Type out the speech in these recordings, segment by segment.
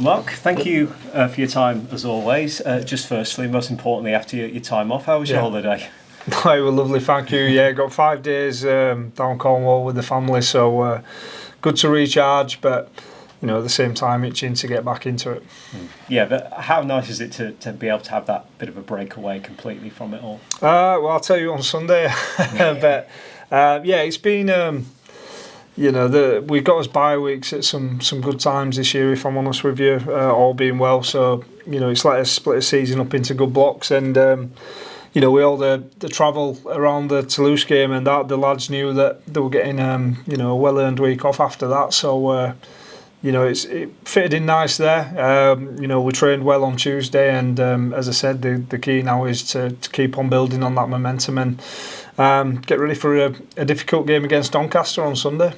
Mark, thank you for your time as always. Just firstly, most importantly, after your time off, how was your holiday? It was lovely, thank you. Yeah, got 5 days down Cornwall with the family, so good to recharge, but at the same time itching to get back into it. Yeah, but how nice is it to be able to have that bit of a breakaway completely from it all? Well, I'll tell you on Sunday, but it's been. We've got us bye weeks at some good times this year, if I'm honest with you, all being well. So, it's like a split a season up into good blocks. And, with all the travel around the Toulouse game and that, the lads knew that they were getting, a well-earned week off after that. So, it fitted in nice there. We trained well on Tuesday. And, as I said, the key now is to keep on building on that momentum and get ready for a difficult game against Doncaster on Sunday.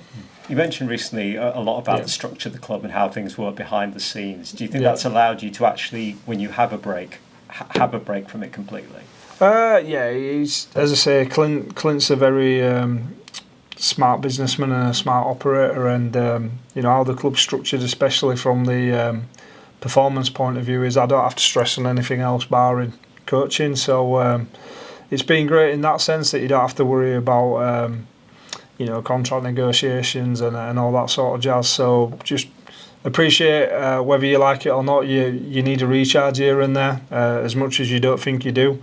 You mentioned recently a lot about the structure of the club and how things work behind the scenes. Do you think that's allowed you to actually, when you have a break from it completely? He's, as I say, Clint's a very smart businessman and a smart operator, and how the club's structured, especially from the performance point of view, is I don't have to stress on anything else barring coaching. So it's been great in that sense that you don't have to worry about contract negotiations and all that sort of jazz. So just appreciate whether you like it or not. You need a recharge here and there as much as you don't think you do.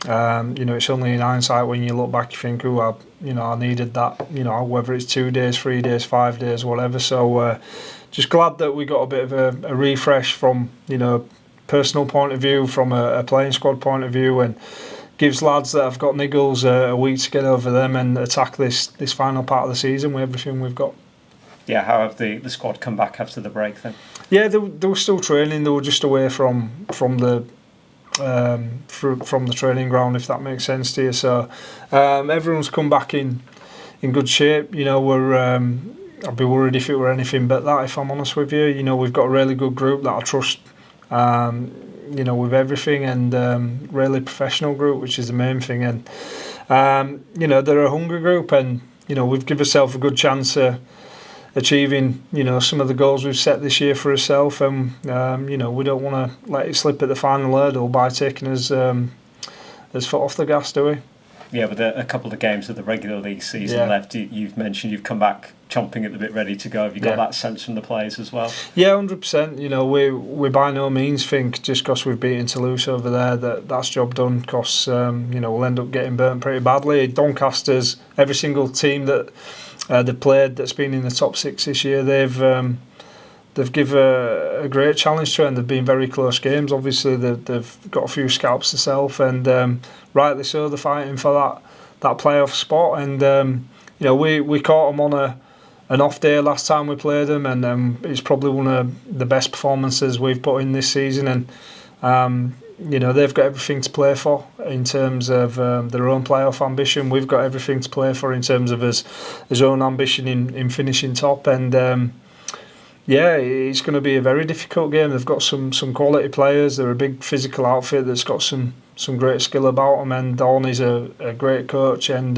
It's only in hindsight when you look back you think, I needed that. Whether it's 2 days, 3 days, 5 days, whatever. So just glad that we got a bit of a refresh from personal point of view, from a playing squad point of view, and gives lads that have got niggles a week to get over them and attack this final part of the season with everything we've got. Yeah, how have the squad come back after the break then? Yeah, they were still training. They were just away from the training ground, if that makes sense to you. So everyone's come back in good shape. I'd be worried if it were anything but that, if I'm honest with you. We've got a really good group that I trust. With everything, and really professional group, which is the main thing. And they're a hungry group, and we've given ourselves a good chance of achieving some of the goals we've set this year for ourselves, and we don't want to let it slip at the final hurdle by taking us foot off the gas, do we? Yeah, with a couple of games of the regular league season left, you've mentioned you've come back chomping at the bit, ready to go. Have you got that sense from the players as well? Yeah, 100%. We by no means think just because we've beaten Toulouse over there that's job done, because we'll end up getting burnt pretty badly. Doncaster's, every single team that they've played that's been in the top 6 this year, they've given a great challenge to it, and they've been very close games. Obviously, they've got a few scalps themselves, and rightly so, they're fighting for that playoff spot. And we caught them on an off day last time we played them, and it's probably one of the best performances we've put in this season. And they've got everything to play for in terms of their own playoff ambition. We've got everything to play for in terms of his own ambition in finishing top. And it's going to be a very difficult game. They've got some quality players. They're a big physical outfit that's got some great skill about them, and Dawney's a great coach, and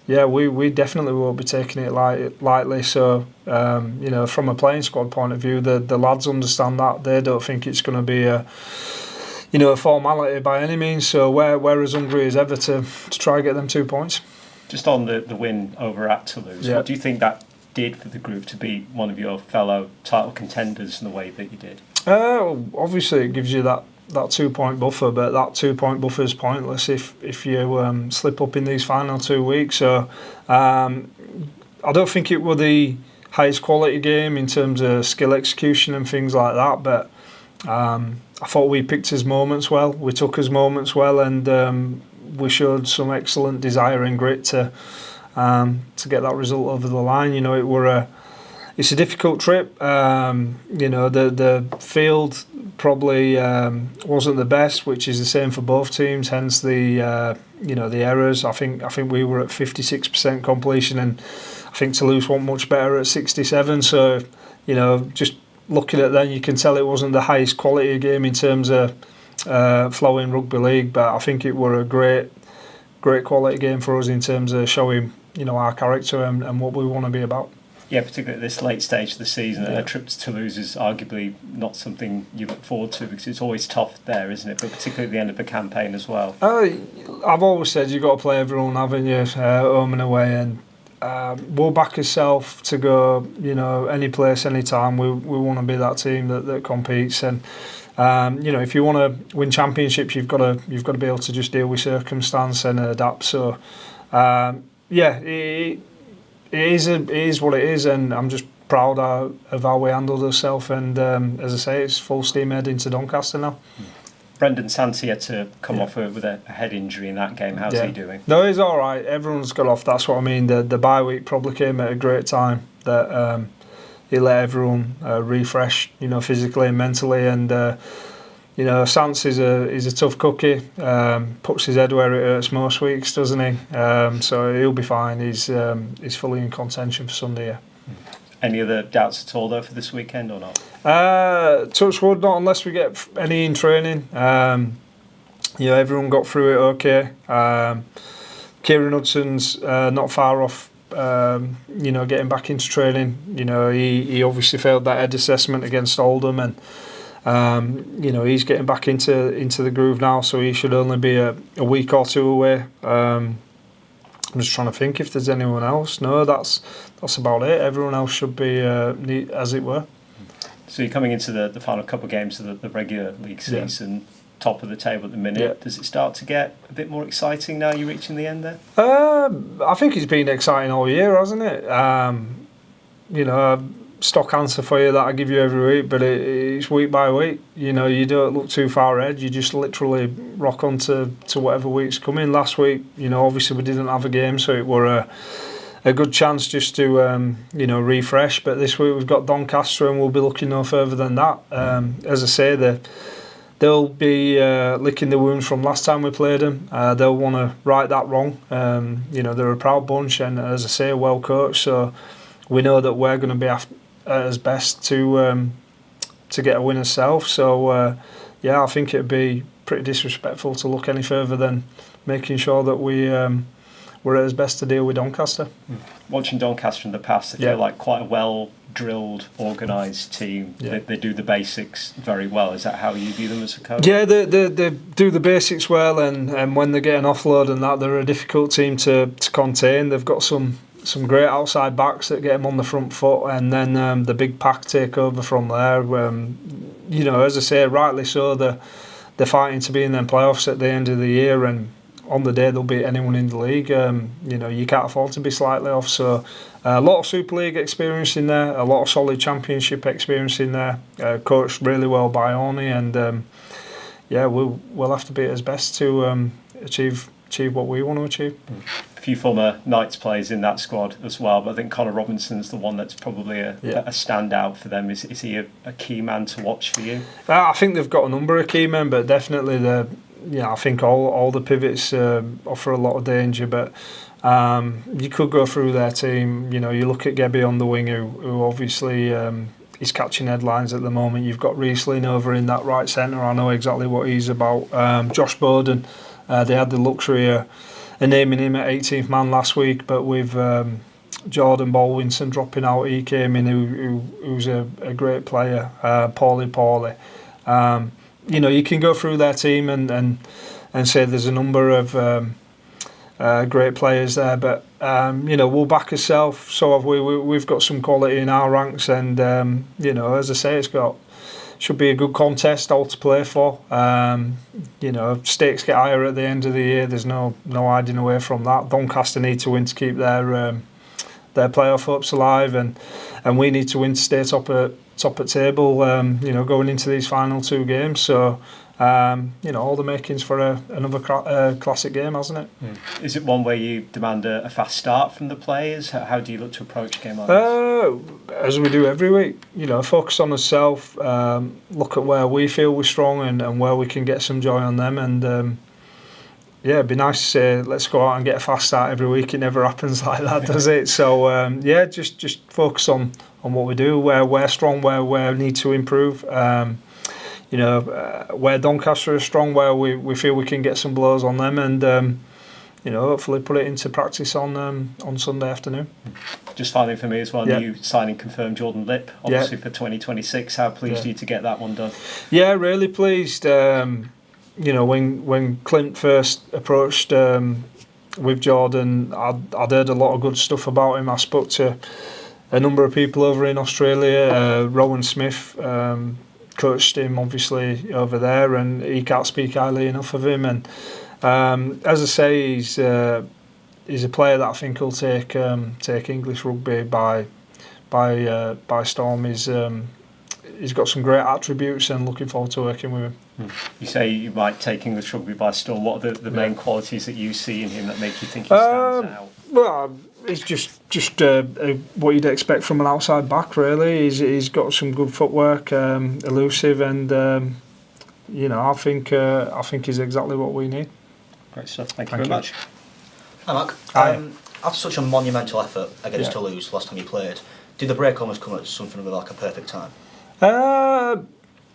we definitely won't be taking it lightly. So from a playing squad point of view, the lads understand that. They don't think it's going to be a formality by any means. So we're as hungry as ever to try and get them 2 points. Just on the win over at Toulouse, what do you think that did for the group to beat one of your fellow title contenders in the way that you did? Obviously it gives you that 2 point buffer, but that 2 point buffer is pointless if you slip up in these final 2 weeks. So I don't think it were the highest quality game in terms of skill execution and things like that, but I thought we picked his moments well, we took his moments well, and we showed some excellent desire and grit to get that result over the line. It's a difficult trip. The field probably wasn't the best, which is the same for both teams. Hence the errors. I think we were at 56% completion, and I think Toulouse went much better at 67%. So just looking at that, you can tell it wasn't the highest quality game in terms of flowing rugby league, but I think it were a great quality game for us in terms of showing our character and what we want to be about. Yeah, particularly at this late stage of the season, a trip to Toulouse is arguably not something you look forward to because it's always tough there, isn't it? But particularly at the end of the campaign as well. I've always said you've got to play everyone, haven't you, home and away, and we'll back ourselves to go, any place, any time. We want to be that team that competes, and if you want to win championships, you've got to be able to just deal with circumstance and adapt. So, it is what it is, and I'm just proud of how we handled ourselves. And as I say, it's full steam ahead into Doncaster now. Brendan Santi had to come off with a head injury in that game. How's he doing? No, he's all right. Everyone's got off. That's what I mean. The bye week probably came at a great time. That he let everyone refresh, physically and mentally. And Sans is a tough cookie. Puts his head where it hurts most weeks, doesn't he? So he'll be fine. He's fully in contention for Sunday. Yeah. Any other doubts at all though for this weekend or not? Touch wood, not unless we get any in training. Everyone got through it okay. Kieran Hudson's not far off. Getting back into training. He obviously failed that head assessment against Oldham, and he's getting back into the groove now. So he should only be a week or two away. I'm just trying to think if there's anyone else. No, that's about it. Everyone else should be as it were. So you're coming into the final couple of games of the regular league season, top of the table at the minute. Yeah. Does it start to get a bit more exciting now you're reaching the end there? I think it's been exciting all year, hasn't it? Stock answer for you that I give you every week, but it's week by week. You don't look too far ahead. You just literally rock on to whatever week's coming. Last week, obviously we didn't have a game, so it were a good chance just to refresh. But this week we've got Doncaster, and we'll be looking no further than that. As I say, they'll be licking the wounds from last time we played them. They'll want to right that wrong. They're a proud bunch, and as I say, well coached. So we know that we're going to be at as best to get a win ourselves. So I think it'd be pretty disrespectful to look any further than making sure that we're at as best to deal with Doncaster. Watching Doncaster in the past, they feel like quite a well-drilled, organised team. Yeah. They do the basics very well. Is that how you view them as a coach? Yeah, they do the basics well, and when they get an offload and that, they're a difficult team to contain. They've got some great outside backs that get them on the front foot, and then the big pack take over from there. As I say, rightly so, they're fighting to be in them playoffs at the end of the year, and on the day they'll beat anyone in the league. You can't afford to be slightly off. So a lot of Super League experience in there, a lot of solid Championship experience in there. Coached really well by Oni, and we'll have to be at his best to achieve what we want to achieve. A few former Knights players in that squad as well, but I think Connor Robinson's the one that's probably a standout for them. Is he a key man to watch for you? I think they've got a number of key men, but definitely I think all the pivots offer a lot of danger. But you could go through their team. You look at Gebby on the wing, who obviously is catching headlines at the moment. You've got Riesling over in that right centre. I know exactly what he's about. Josh Bowden, they had the luxury of naming him at 18th man last week, but with Jordan Bolwinson dropping out, he came in, who's a great player. Paulie. You can go through their team and say there's a number of great players there, but we'll back ourselves. So have we've got some quality in our ranks, and as I say, should be a good contest, all to play for. Stakes get higher at the end of the year. There's no hiding away from that. Doncaster need to win to keep their playoff hopes alive, and we need to win to stay top at table. Going into these final two games. So all the makings for another classic game, hasn't it? Is it one where you demand a fast start from the players? How do you look to approach a game like this? As we do every week, focus on ourselves, look at where we feel we're strong and where we can get some joy on them, and it'd be nice to say let's go out and get a fast start every week. It never happens like that, does it? So just focus on what we do, where we're strong, where we need to improve. Where Doncaster is strong, where we feel we can get some blows on them, and hopefully put it into practice on Sunday afternoon. Just finally for me as well, new signing confirmed, Jordan Lipp, obviously for 2026. How pleased are you to get that one done? Yeah, really pleased. When Clint first approached with Jordan, I'd heard a lot of good stuff about him. I spoke to a number of people over in Australia. Rowan Smith coached him obviously over there, and he can't speak highly enough of him. And as I say, he's a player that I think will take English rugby by storm. He's got some great attributes, and looking forward to working with him. You say you might take English rugby by storm. What are the main qualities that you see in him that make you think he stands out? Well, it's just what you'd expect from an outside back, really. He's got some good footwork, elusive, and I think he's exactly what we need. Great stuff. Thank you very much. Hi, Mark. After such a monumental effort against Toulouse last time you played, did the break almost come at something of like a perfect time?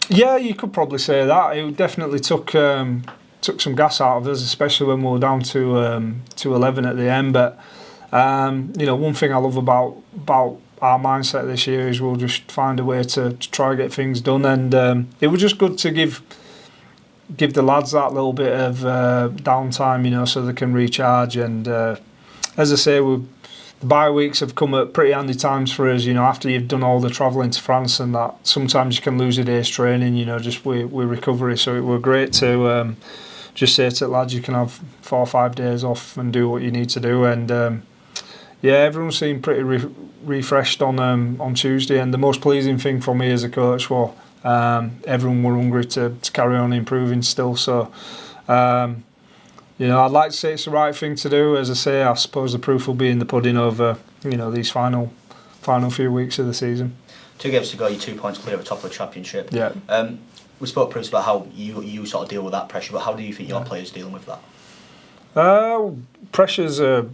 Yeah, you could probably say that. It definitely took some gas out of us, especially when we were down to 11 at the end. But one thing I love about our mindset this year is we'll just find a way to try and get things done. And it was just good to give the lads that little bit of downtime, so they can recharge. And as I say, the bye weeks have come at pretty handy times for us. After you've done all the travelling to France and that, sometimes you can lose a day's training. Just with recovery. So it were great to just say to the lads, you can have 4 or 5 days off and do what you need to do. And everyone seemed pretty refreshed on Tuesday. And the most pleasing thing for me as a coach was everyone were hungry to carry on improving still. So. I'd like to say it's the right thing to do. As I say, I suppose the proof will be in the pudding over, these final few weeks of the season. 2 games to go, you're 2 points clear at the top of the championship. Yeah. We spoke previously about how you sort of deal with that pressure, but how do you think your players dealing with that? Pressure's a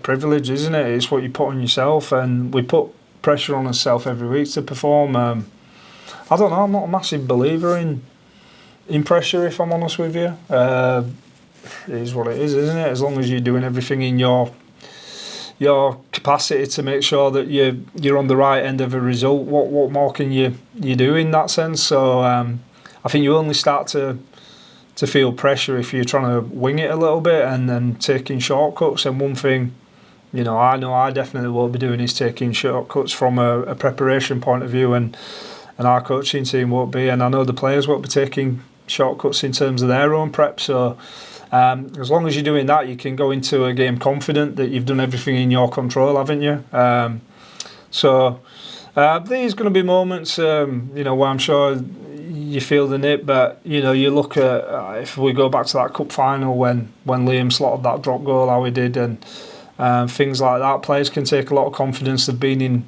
privilege, isn't it? It's what you put on yourself, and we put pressure on ourselves every week to perform. I don't know. I'm not a massive believer in pressure, if I'm honest with you. It is what it is, isn't it? As long as you're doing everything in your capacity to make sure that you're on the right end of a result, what more can you do in that sense? So I think you only start to feel pressure if you're trying to wing it a little bit and then taking shortcuts. And one thing, I know I definitely won't be doing is taking shortcuts from a preparation point of view, and our coaching team won't be, and I know the players won't be taking shortcuts in terms of their own prep. So as long as you're doing that, you can go into a game confident that you've done everything in your control, haven't you? There's going to be moments, where I'm sure you feel the nip, but you look at if we go back to that cup final when Liam slotted that drop goal, how he did, and things like that. Players can take a lot of confidence. They've been in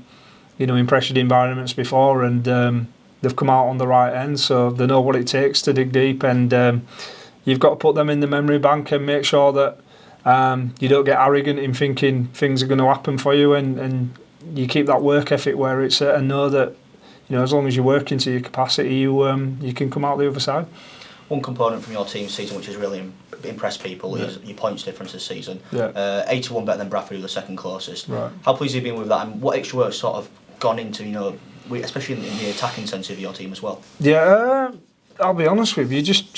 pressured environments before, and they've come out on the right end, so they know what it takes to dig deep. And you've got to put them in the memory bank and make sure that you don't get arrogant in thinking things are going to happen for you, and you keep that work ethic where it's at, and know that as long as you work into your capacity, you can come out the other side. One component from your team's season which has really impressed people is your points difference this season. 81 better than Bradford, who were the second closest. Right. How pleased have you been with that, and what extra work sort of gone into especially in the attacking sense of your team as well? Yeah, I'll be honest with you, just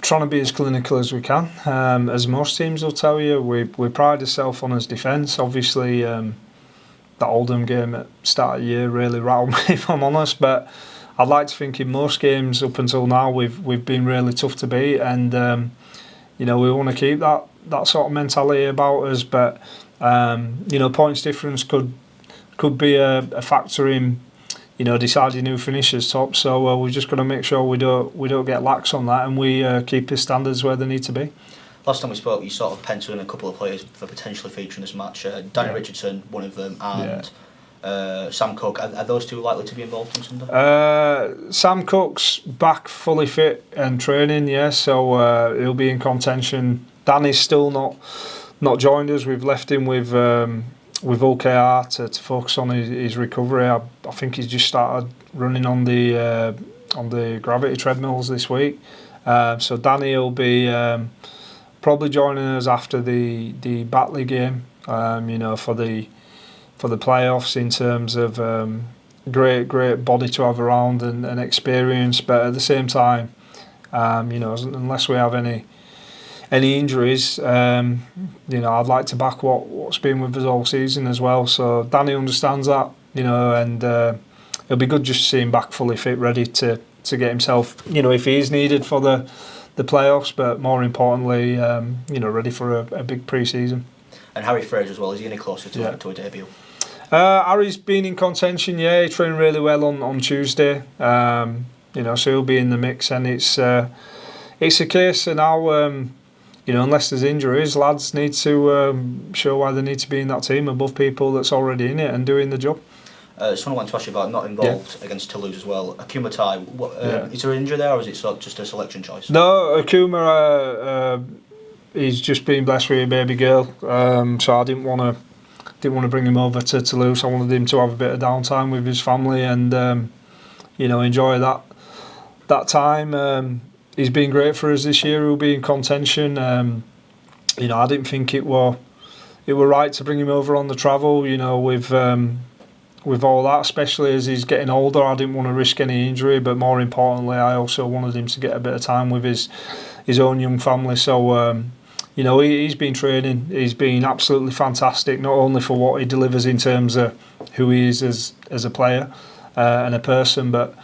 trying to be as clinical as we can. As most teams will tell you, we pride ourselves on his defence. Obviously, that Oldham game at the start of the year really rattled me, if I'm honest. But I'd like to think in most games up until now we've been really tough to beat, and we want to keep that sort of mentality about us. But points difference could be a factor in deciding who finishes top. So we've just got to make sure we don't get lax on that, and we keep his standards where they need to be. Last time we spoke, you sort of penciled in a couple of players for potentially featuring this match. Danny Richardson, one of them, and Sam Cook. Are those two likely to be involved on Sunday? Sam Cook's back fully fit and training, so he'll be in contention. Danny's still not joined us. We've left him with OKR to focus on his recovery. I think he's just started running on the gravity treadmills this week. So Danny will be probably joining us after the Batley game. For the playoffs in terms of great body to have around and experience, but at the same time, unless we have any injuries, I'd like to back what's been with us all season as well. So Danny understands that, and it'll be good just to see him back fully fit, ready to get himself, if he is needed for the playoffs, but more importantly, ready for a big pre-season. And Harry Fraser as well, is he any closer to a debut? Harry's been in contention, he trained really well on Tuesday, so he'll be in the mix, and it's a case of now, unless there's injuries, lads need to show why they need to be in that team above people that's already in it and doing the job. Someone I wanted to ask you about, not involved against Toulouse as well. Akuma Tai, is there an injury there, or is it just a selection choice? No, Akuma, he's just been blessed with a baby girl, so I didn't want to bring him over to Toulouse. I wanted him to have a bit of downtime with his family and enjoy that time. He's been great for us this year. He'll be in contention. I didn't think it were right to bring him over on the travel. With all that, especially as he's getting older, I didn't want to risk any injury. But more importantly, I also wanted him to get a bit of time with his own young family. So he's been training. He's been absolutely fantastic, not only for what he delivers in terms of who he is as a player and a person, but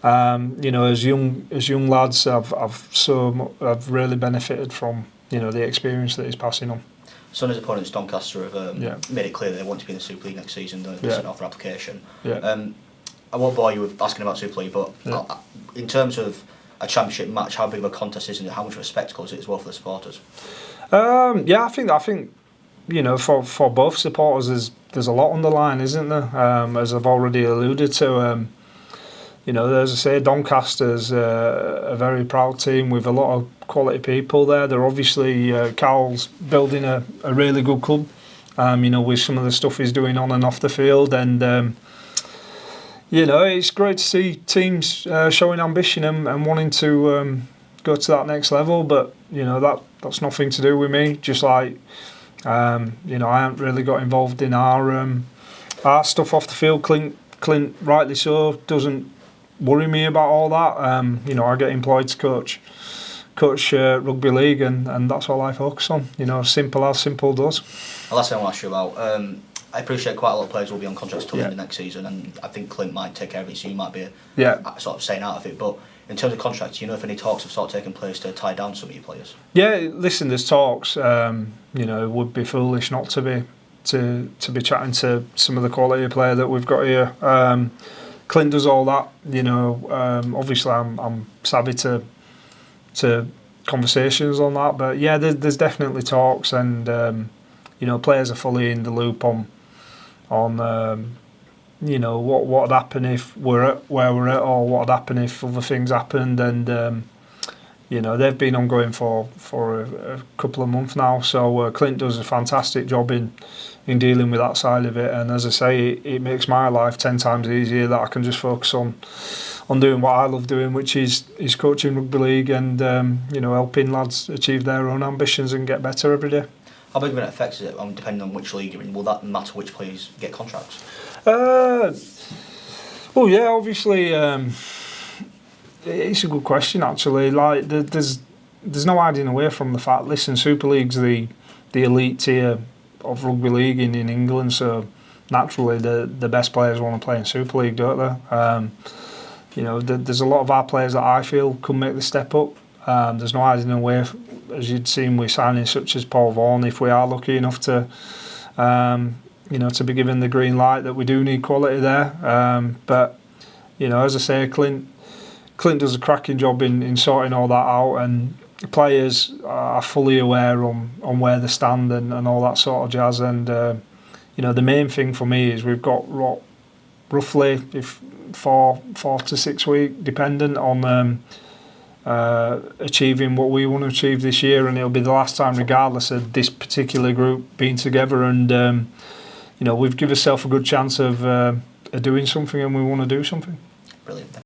as young lads, I've really benefited from the experience that he's passing on. Some of his opponents, Doncaster, have made it clear that they want to be in the Super League next season. They sent off their application. I won't bore you with asking about Super League, but in terms of a championship match, how big of a contest is it? How much of a spectacle is it as well for the supporters? I think for both supporters, there's a lot on the line, isn't there? As I've already alluded to. As I say, Doncaster's a very proud team with a lot of quality people there. They're obviously, Carl's building a really good club, with some of the stuff he's doing on and off the field. And, it's great to see teams showing ambition and wanting to go to that next level. But, that's nothing to do with me. Just like, I haven't really got involved in our stuff off the field. Clint, rightly so, doesn't worry me about all that. I get employed to coach rugby league, and that's all I focus on. Simple as simple does. The last thing I want to ask you about, I appreciate quite a lot of players will be on contracts till the end of next season, and I think Clint might take care of it, so you might be sort of staying out of it. But in terms of contracts, if any talks have sort of taken place to tie down some of your players? Yeah, listen, there's talks. It would be foolish not to be chatting to some of the quality player that we've got here. Clint does all that, obviously I'm savvy to conversations on that, but there's definitely talks, and players are fully in the loop on what would happen if we're at where we're at, or what would happen if other things happened, and they've been ongoing for a couple of months now. So Clint does a fantastic job in dealing with that side of it, and as I say, it makes my life 10 times easier that I can just focus on doing what I love doing, which is coaching rugby league and helping lads achieve their own ambitions and get better every day. How big of an effect is it, depending on which league you're in? Will that matter which players get contracts? Obviously. It's a good question, actually. Like, there's no hiding away from the fact. Listen, Super League's the elite tier of rugby league in England, so naturally the best players want to play in Super League, don't they? There's a lot of our players that I feel can make the step up. There's no hiding away, as you'd seen with signings such as Paul Vaughan, if we are lucky enough to be given the green light, that we do need quality there. But as I say, Clint does a cracking job in sorting all that out, and players are fully aware on where they stand and all that sort of jazz. And the main thing for me is we've got roughly 4 to 6 weeks, dependent on achieving what we want to achieve this year, and it'll be the last time, regardless of this particular group being together. And we've given ourselves a good chance of doing something, and we want to do something. Brilliant.